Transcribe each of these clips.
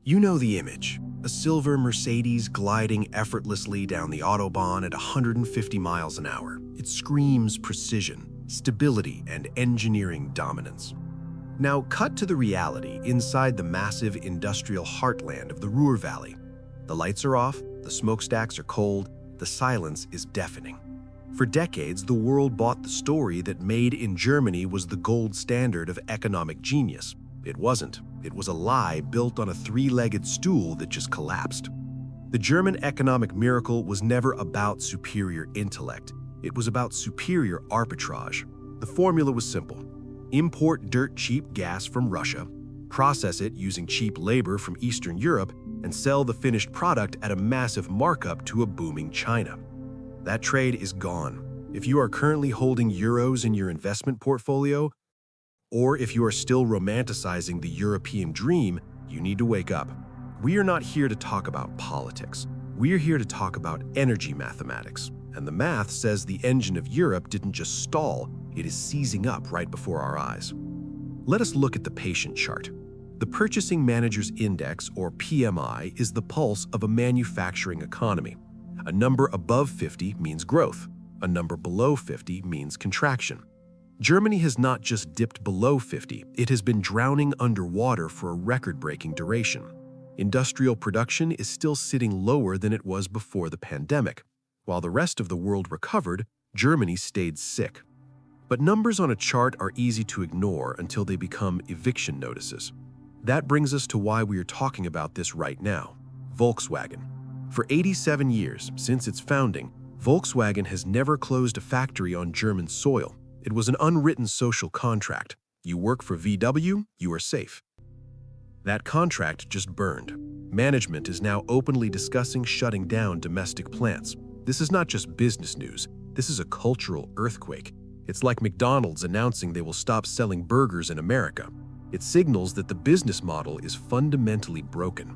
You know the image, a silver Mercedes gliding effortlessly down the Autobahn at 150 miles an hour. It screams precision, stability, and engineering dominance. Now cut to the reality inside the massive industrial heartland of the Ruhr Valley. The lights are off, the smokestacks are cold, the silence is deafening. For decades, the world bought the story that made in Germany was the gold standard of economic genius. It wasn't. It was a lie built on a three-legged stool that just collapsed. The German economic miracle was never about superior intellect. It was about superior arbitrage. The formula was simple. Import dirt-cheap gas from Russia, process it using cheap labor from Eastern Europe, and sell the finished product at a massive markup to a booming China. That trade is gone. If you are currently holding euros in your investment portfolio, or if you are still romanticizing the European dream, you need to wake up. We are not here to talk about politics. We are here to talk about energy mathematics. And the math says the engine of Europe didn't just stall, it is seizing up right before our eyes. Let us look at the patient chart. The Purchasing Managers' Index, or PMI, is the pulse of a manufacturing economy. A number above 50 means growth. A number below 50 means contraction. Germany has not just dipped below 50, it has been drowning underwater for a record-breaking duration. Industrial production is still sitting lower than it was before the pandemic. While the rest of the world recovered, Germany stayed sick. But numbers on a chart are easy to ignore until they become eviction notices. That brings us to why we are talking about this right now. Volkswagen. For 87 years, since its founding, Volkswagen has never closed a factory on German soil. It was an unwritten social contract. You work for VW, you are safe. That contract just burned. Management is now openly discussing shutting down domestic plants. This is not just business news. This is a cultural earthquake. It's like McDonald's announcing they will stop selling burgers in America. It signals that the business model is fundamentally broken.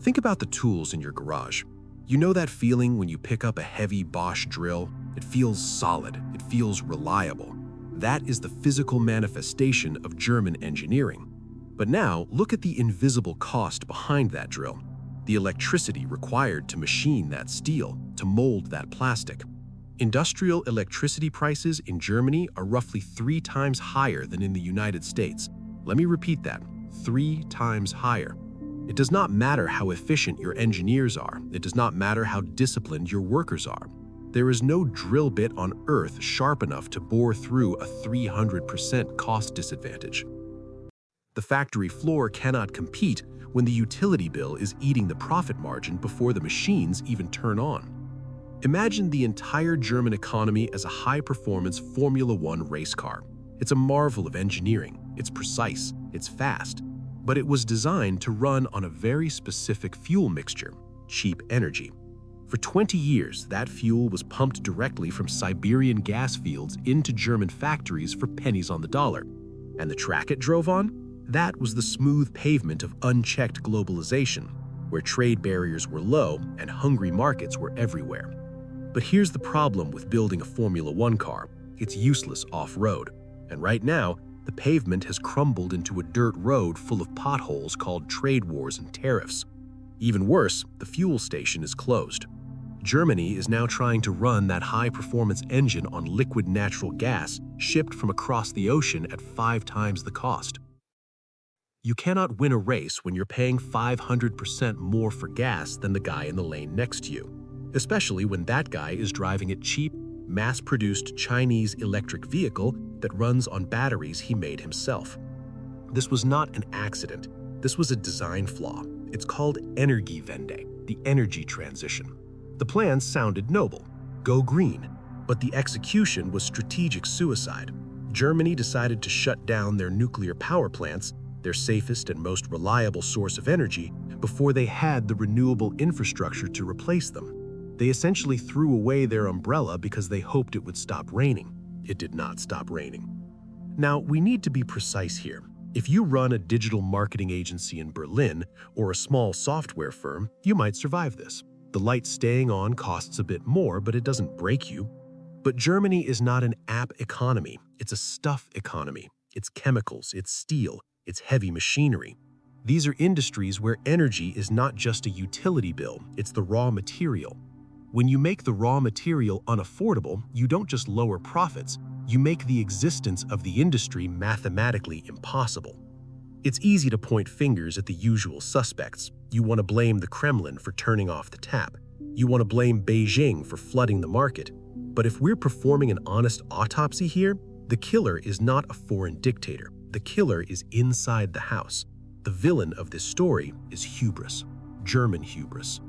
Think about the tools in your garage. You know that feeling when you pick up a heavy Bosch drill? It feels solid, it feels reliable. That is the physical manifestation of German engineering. But now, look at the invisible cost behind that drill. The electricity required to machine that steel, to mold that plastic. Industrial electricity prices in Germany are roughly 3 times higher than in the United States. Let me repeat that, 3 times higher. It does not matter how efficient your engineers are. It does not matter how disciplined your workers are. There is no drill bit on Earth sharp enough to bore through a 300% cost disadvantage. The factory floor cannot compete when the utility bill is eating the profit margin before the machines even turn on. Imagine the entire German economy as a high-performance Formula One race car. It's a marvel of engineering. It's precise. It's fast. But it was designed to run on a very specific fuel mixture, cheap energy. For 20 years, that fuel was pumped directly from Siberian gas fields into German factories for pennies on the dollar. And the track it drove on? That was the smooth pavement of unchecked globalization, where trade barriers were low and hungry markets were everywhere. But here's the problem with building a Formula One car. It's useless off-road. And right now, the pavement has crumbled into a dirt road full of potholes called trade wars and tariffs. Even worse, the fuel station is closed. Germany is now trying to run that high-performance engine on liquid natural gas shipped from across the ocean at 5 times the cost. You cannot win a race when you're paying 500% more for gas than the guy in the lane next to you, especially when that guy is driving a cheap, mass-produced Chinese electric vehicle that runs on batteries he made himself. This was not an accident. This was a design flaw. It's called Energiewende, the energy transition. The plan sounded noble, go green, but the execution was strategic suicide. Germany decided to shut down their nuclear power plants, their safest and most reliable source of energy, before they had the renewable infrastructure to replace them. They essentially threw away their umbrella because they hoped it would stop raining. It did not stop raining. Now, we need to be precise here. If you run a digital marketing agency in Berlin or a small software firm, you might survive this. The light staying on costs a bit more, but it doesn't break you. But Germany is not an app economy. It's a stuff economy. It's chemicals, it's steel, it's heavy machinery. These are industries where energy is not just a utility bill, it's the raw material. When you make the raw material unaffordable, you don't just lower profits, you make the existence of the industry mathematically impossible. It's easy to point fingers at the usual suspects. You want to blame the Kremlin for turning off the tap. You want to blame Beijing for flooding the market. But if we're performing an honest autopsy here, the killer is not a foreign dictator. The killer is inside the house. The villain of this story is hubris, German hubris.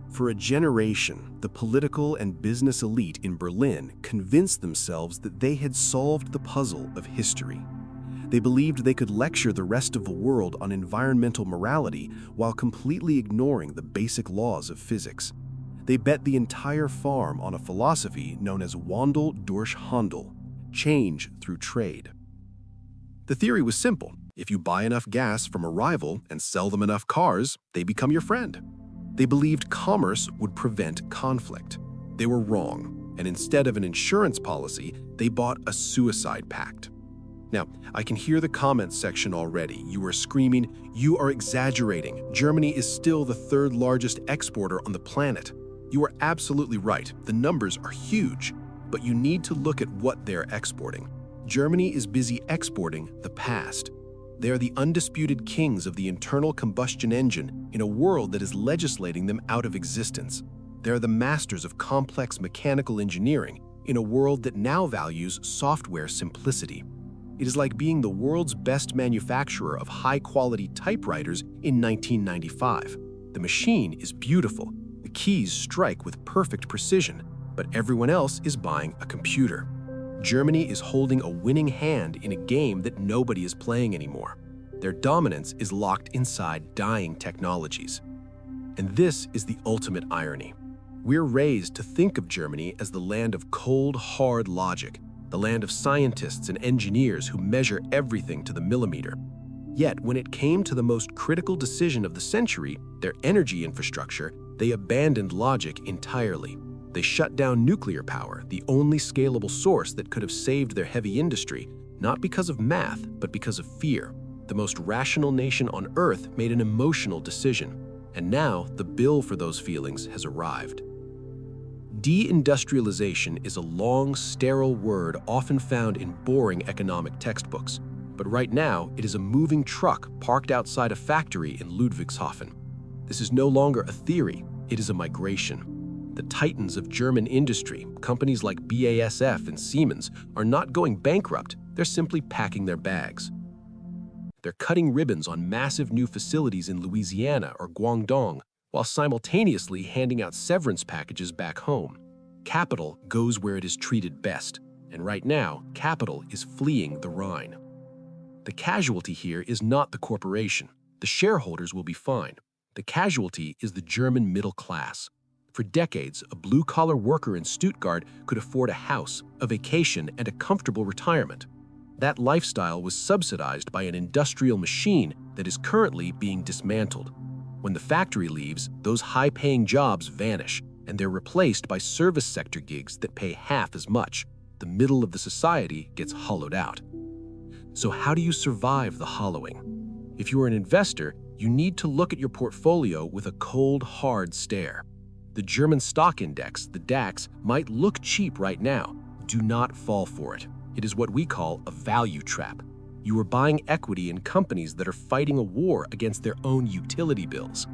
For a generation, the political and business elite in Berlin convinced themselves that they had solved the puzzle of history. They believed they could lecture the rest of the world on environmental morality while completely ignoring the basic laws of physics. They bet the entire farm on a philosophy known as Wandel durch Handel, change through trade. The theory was simple. If you buy enough gas from a rival and sell them enough cars, they become your friend. They believed commerce would prevent conflict. They were wrong, and instead of an insurance policy, they bought a suicide pact. Now, I can hear the comments section already. You are screaming, "You are exaggerating. Germany is still the third largest exporter on the planet." You are absolutely right. The numbers are huge, but you need to look at what they're exporting. Germany is busy exporting the past. They are the undisputed kings of the internal combustion engine in a world that is legislating them out of existence. They are the masters of complex mechanical engineering in a world that now values software simplicity. It is like being the world's best manufacturer of high-quality typewriters in 1995. The machine is beautiful, the keys strike with perfect precision, but everyone else is buying a computer. Germany is holding a winning hand in a game that nobody is playing anymore. Their dominance is locked inside dying technologies. And this is the ultimate irony. We're raised to think of Germany as the land of cold, hard logic, the land of scientists and engineers who measure everything to the millimeter. Yet, when it came to the most critical decision of the century, their energy infrastructure, they abandoned logic entirely. They shut down nuclear power, the only scalable source that could have saved their heavy industry, not because of math, but because of fear. The most rational nation on Earth made an emotional decision, and now the bill for those feelings has arrived. Deindustrialization is a long, sterile word often found in boring economic textbooks, but right now it is a moving truck parked outside a factory in Ludwigshafen. This is no longer a theory, it is a migration. The titans of German industry, companies like BASF and Siemens, are not going bankrupt, they're simply packing their bags. They're cutting ribbons on massive new facilities in Louisiana or Guangdong, while simultaneously handing out severance packages back home. Capital goes where it is treated best, and right now, capital is fleeing the Rhine. The casualty here is not the corporation. The shareholders will be fine. The casualty is the German middle class. For decades, a blue-collar worker in Stuttgart could afford a house, a vacation, and a comfortable retirement. That lifestyle was subsidized by an industrial machine that is currently being dismantled. When the factory leaves, those high-paying jobs vanish, and they're replaced by service sector gigs that pay half as much. The middle of the society gets hollowed out. So how do you survive the hollowing? If you're an investor, you need to look at your portfolio with a cold, hard stare. The German stock index, the DAX, might look cheap right now. Do not fall for it. It is what we call a value trap. You are buying equity in companies that are fighting a war against their own utility bills.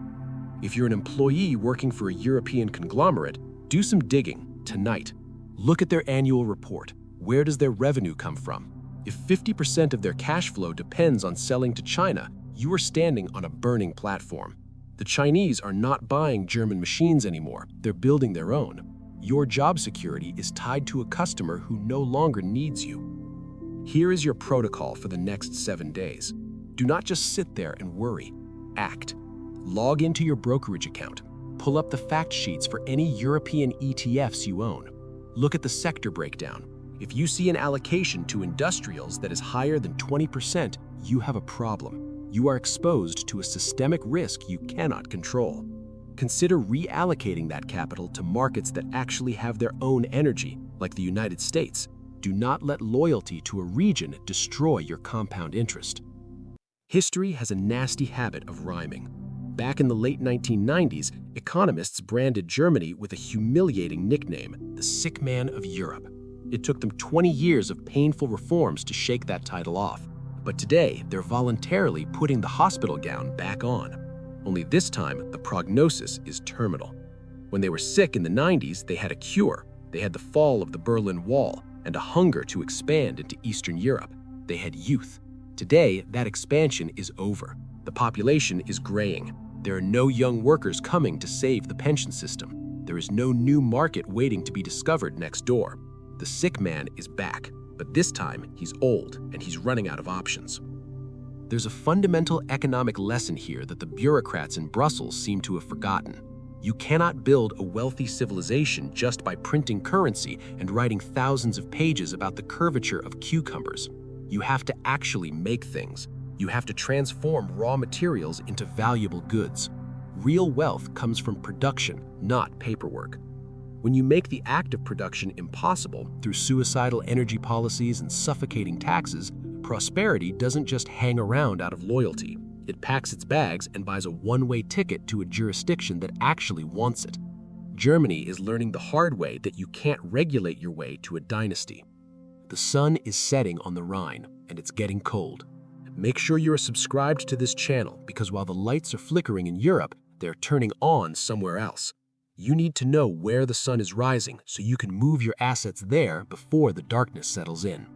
If you're an employee working for a European conglomerate, do some digging tonight. Look at their annual report. Where does their revenue come from? If 50% of their cash flow depends on selling to China, you are standing on a burning platform. The Chinese are not buying German machines anymore. They're building their own. Your job security is tied to a customer who no longer needs you. Here is your protocol for the next 7 days. Do not just sit there and worry. Act. Log into your brokerage account. Pull up the fact sheets for any European ETFs you own. Look at the sector breakdown. If you see an allocation to industrials that is higher than 20%, you have a problem. You are exposed to a systemic risk you cannot control. Consider reallocating that capital to markets that actually have their own energy, like the United States. Do not let loyalty to a region destroy your compound interest. History has a nasty habit of rhyming. Back in the late 1990s, economists branded Germany with a humiliating nickname, the sick man of Europe. It took them 20 years of painful reforms to shake that title off. But today, they're voluntarily putting the hospital gown back on. Only this time, the prognosis is terminal. When they were sick in the 90s, they had a cure. They had the fall of the Berlin Wall and a hunger to expand into Eastern Europe. They had youth. Today, that expansion is over. The population is graying. There are no young workers coming to save the pension system. There is no new market waiting to be discovered next door. The sick man is back, but this time he's old and he's running out of options. There's a fundamental economic lesson here that the bureaucrats in Brussels seem to have forgotten. You cannot build a wealthy civilization just by printing currency and writing thousands of pages about the curvature of cucumbers. You have to actually make things. You have to transform raw materials into valuable goods. Real wealth comes from production, not paperwork. When you make the act of production impossible through suicidal energy policies and suffocating taxes, prosperity doesn't just hang around out of loyalty. It packs its bags and buys a one-way ticket to a jurisdiction that actually wants it. Germany is learning the hard way that you can't regulate your way to a dynasty. The sun is setting on the Rhine, and it's getting cold. Make sure you are subscribed to this channel because while the lights are flickering in Europe, they're turning on somewhere else. You need to know where the sun is rising so you can move your assets there before the darkness settles in.